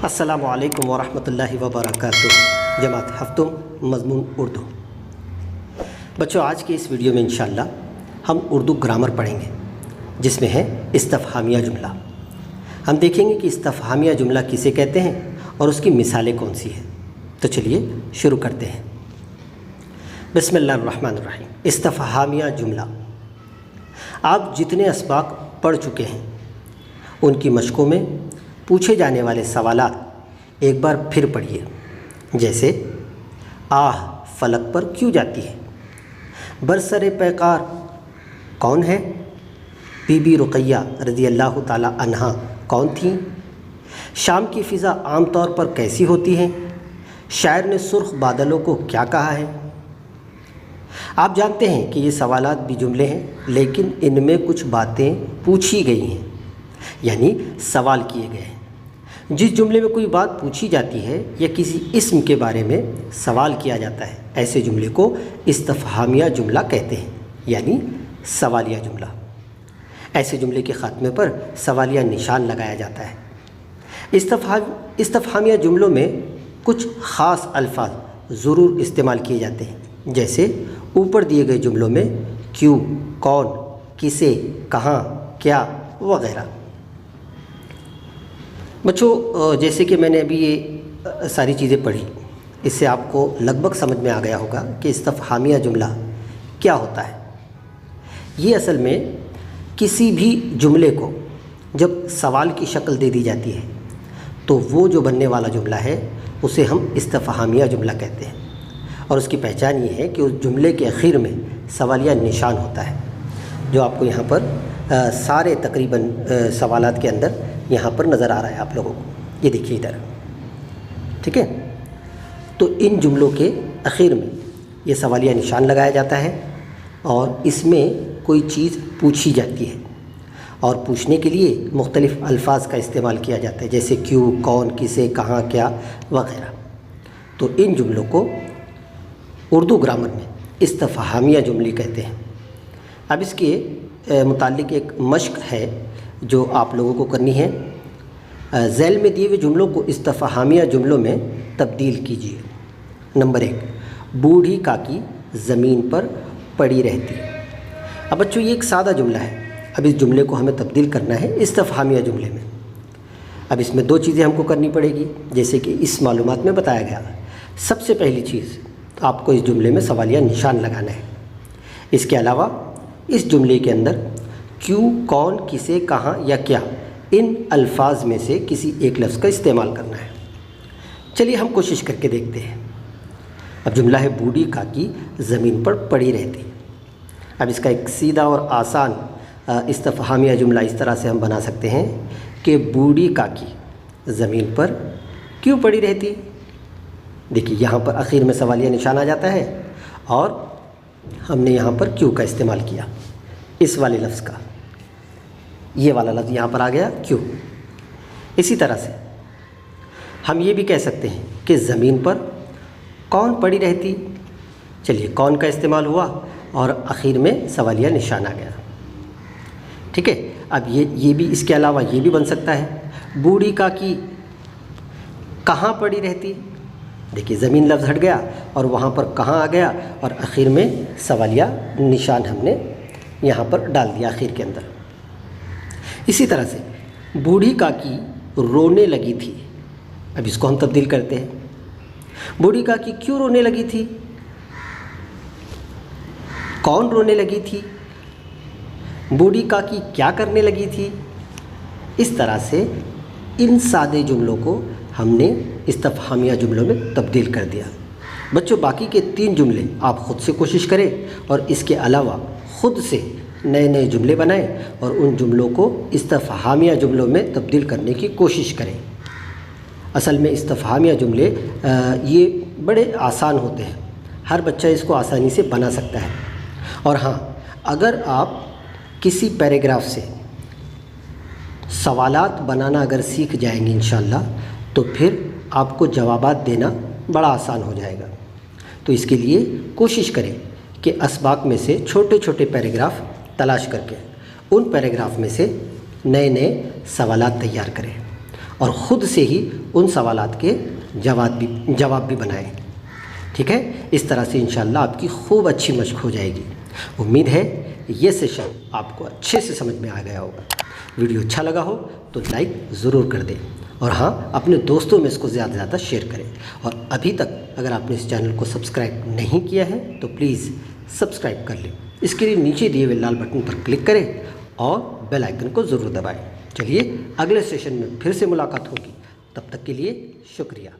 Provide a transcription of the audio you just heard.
अस्सलामु अलैकुम वरहमतुल्लाहि वबरकातुह। जमात हफ्तुम मज़मून उर्दू। बच्चों, आज के इस वीडियो में इंशाअल्लाह हम उर्दू ग्रामर पढ़ेंगे, जिसमें है इस्तफ़हामिया जुमला। हम देखेंगे कि इस्तफ़हामिया जुमला किसे कहते हैं और उसकी मिसालें कौन सी हैं। तो चलिए शुरू करते हैं। बिस्मिल्लाहिर्रहमानिर्रहीम। इस्तफ़हामिया जुमला। आप जितने असबाक पढ़ चुके हैं उनकी मशकों में पूछे जाने वाले सवालात एक बार फिर पढ़िए। जैसे आह फलक पर क्यों जाती है, बरसरे पैकार कौन है, बीबी रुक़ैया रज़ी अल्लाह ताला अन्हा कौन थीं, शाम की फ़िज़ा आम तौर पर कैसी होती है, शायर ने सुर्ख बादलों को क्या कहा है। आप जानते हैं कि ये सवालात भी जुमले हैं, लेकिन इनमें कुछ बातें पूछी गई हैं, यानी सवाल किए गए हैं। जिस जुमले में कोई बात पूछी जाती है या किसी इस्म के बारे में सवाल किया जाता है, ऐसे जुमले को इस्तफ़हामिया जुमला कहते हैं, यानी सवालिया जुमला। ऐसे जुमले के ख़ात्मे पर सवालिया निशान लगाया जाता है। इस्तफ़हामिया जुमलों में कुछ ख़ास अल्फाज ज़रूर इस्तेमाल किए जाते हैं, जैसे ऊपर दिए गए जुमलों में क्यों, कौन, किसे, कहाँ, क्या वगैरह। बच्चों, जैसे कि मैंने अभी ये सारी चीज़ें पढ़ी, इससे आपको लगभग समझ में आ गया होगा कि इस्तफ़हामिया जुमला क्या होता है। ये असल में किसी भी जुमले को जब सवाल की शक्ल दे दी जाती है तो वो जो बनने वाला जुमला है उसे हम इस्तफ़हामिया जुमला कहते हैं। और उसकी पहचान ये है कि उस जुमले के आखिर में सवालिया निशान होता है, जो आपको यहाँ पर सारे तकरीबन सवालात के अंदर यहाँ पर नज़र आ रहा है आप लोगों को। ये देखिए इधर, ठीक है। तो इन जुमलों के आखिर में ये सवालिया निशान लगाया जाता है और इसमें कोई चीज़ पूछी जाती है और पूछने के लिए मुख्तलिफ़ अल्फाज का इस्तेमाल किया जाता है, जैसे क्यों, कौन, किसे, कहाँ, क्या वगैरह। तो इन जुमलों को उर्दू ग्रामर में इस्तफ़हामिया जुमले कहते हैं। अब इसके मुताल्लिक़ एक मश्क है जो आप लोगों को करनी है। ज़ैल में दिए हुए जुमलों को इस्तफ़हामिया जुमलों में तब्दील कीजिए। नंबर 1, बूढ़ी काकी ज़मीन पर पड़ी रहती। अब बच्चों, ये एक सादा जुमला है। अब इस जुमले को हमें तब्दील करना है इस्तफ़हामिया जुमले में। अब इसमें दो चीज़ें हमको करनी पड़ेगी, जैसे कि इस मालूमात में बताया गया। सबसे पहली चीज़, आपको इस जुमले में सवालिया निशान लगाना है। इसके अलावा इस जुमले के अंदर क्यों, कौन, किसे, कहाँ या क्या, इन अल्फाज में से किसी एक लफ्ज़ का इस्तेमाल करना है। चलिए हम कोशिश करके देखते हैं। अब जुमला है बूढ़ी काकी ज़मीन पर पड़ी रहती। अब इसका एक सीधा और आसान इस्तफ़हामिया जुमला इस तरह से हम बना सकते हैं कि बूढ़ी काकी ज़मीन पर क्यों पड़ी रहती। देखिए, यहाँ पर आखिर में सवालिया निशान आ जाता है और हमने यहाँ पर क्यों का इस्तेमाल किया, इस वाले लफ्ज़ का। ये वाला लफ्ज़ यहाँ पर आ गया क्यों। इसी तरह से हम ये भी कह सकते हैं कि ज़मीन पर कौन पड़ी रहती। चलिए, कौन का इस्तेमाल हुआ और आखिर में सवालिया निशान आ गया, ठीक है। अब ये भी, इसके अलावा ये भी बन सकता है, बूढ़ी काकी कहाँ पड़ी रहती। देखिए, ज़मीन लफ्ज़ हट गया और वहाँ पर कहाँ आ गया और आखिर में सवालिया निशान हमने यहाँ पर डाल दिया आखिर के अंदर। इसी तरह से बूढ़ी काकी रोने लगी थी। अब इसको हम तब्दील करते हैं। बूढ़ी काकी क्यों रोने लगी थी, कौन रोने लगी थी, बूढ़ी काकी क्या करने लगी थी। इस तरह से इन सादे जुमलों को हमने इस्तफ़हामिया जुमलों में तब्दील कर दिया। बच्चों, बाकी के 3 जुमले आप ख़ुद से कोशिश करें और इसके अलावा ख़ुद से नए नए जुमले बनाएं और उन जुमलों को इस्तफ़हामिया जुमलों में तब्दील करने की कोशिश करें। असल में इस्तफ़हामिया जुमले ये बड़े आसान होते हैं, हर बच्चा इसको आसानी से बना सकता है। और हाँ, अगर आप किसी पैराग्राफ से सवालात बनाना अगर सीख जाएंगे इंशाअल्लाह, तो फिर आपको जवाबात देना बड़ा आसान हो जाएगा। तो इसके लिए कोशिश करें कि असबाक में से छोटे छोटे पैराग्राफ तलाश करके उन पैराग्राफ में से नए नए सवालात तैयार करें اور خود سے ہی ان سوالات کے جواب بھی بنائیں، ٹھیک ہے؟ اس طرح سے انشاءاللہ آپ کی خوب اچھی مشق ہو جائے گی۔ امید ہے یہ سیشن آپ کو اچھے سے سمجھ میں آ گیا ہوگا۔ ویڈیو اچھا لگا ہو تو لائک ضرور کر دیں، اور ہاں اپنے دوستوں میں اس کو زیادہ سے زیادہ شیئر کریں، اور ابھی تک اگر آپ نے اس چینل کو سبسکرائب نہیں کیا ہے تو پلیز سبسکرائب کر لیں۔ اس کے لیے نیچے دیے ہوئے لال بٹن پر کلک کریں اور بیل آئیکن کو ضرور دبائیں۔ چلیے اگلے سیشن میں پھر سے ملاقات ہوگی، تب تک کے لیے شکریہ۔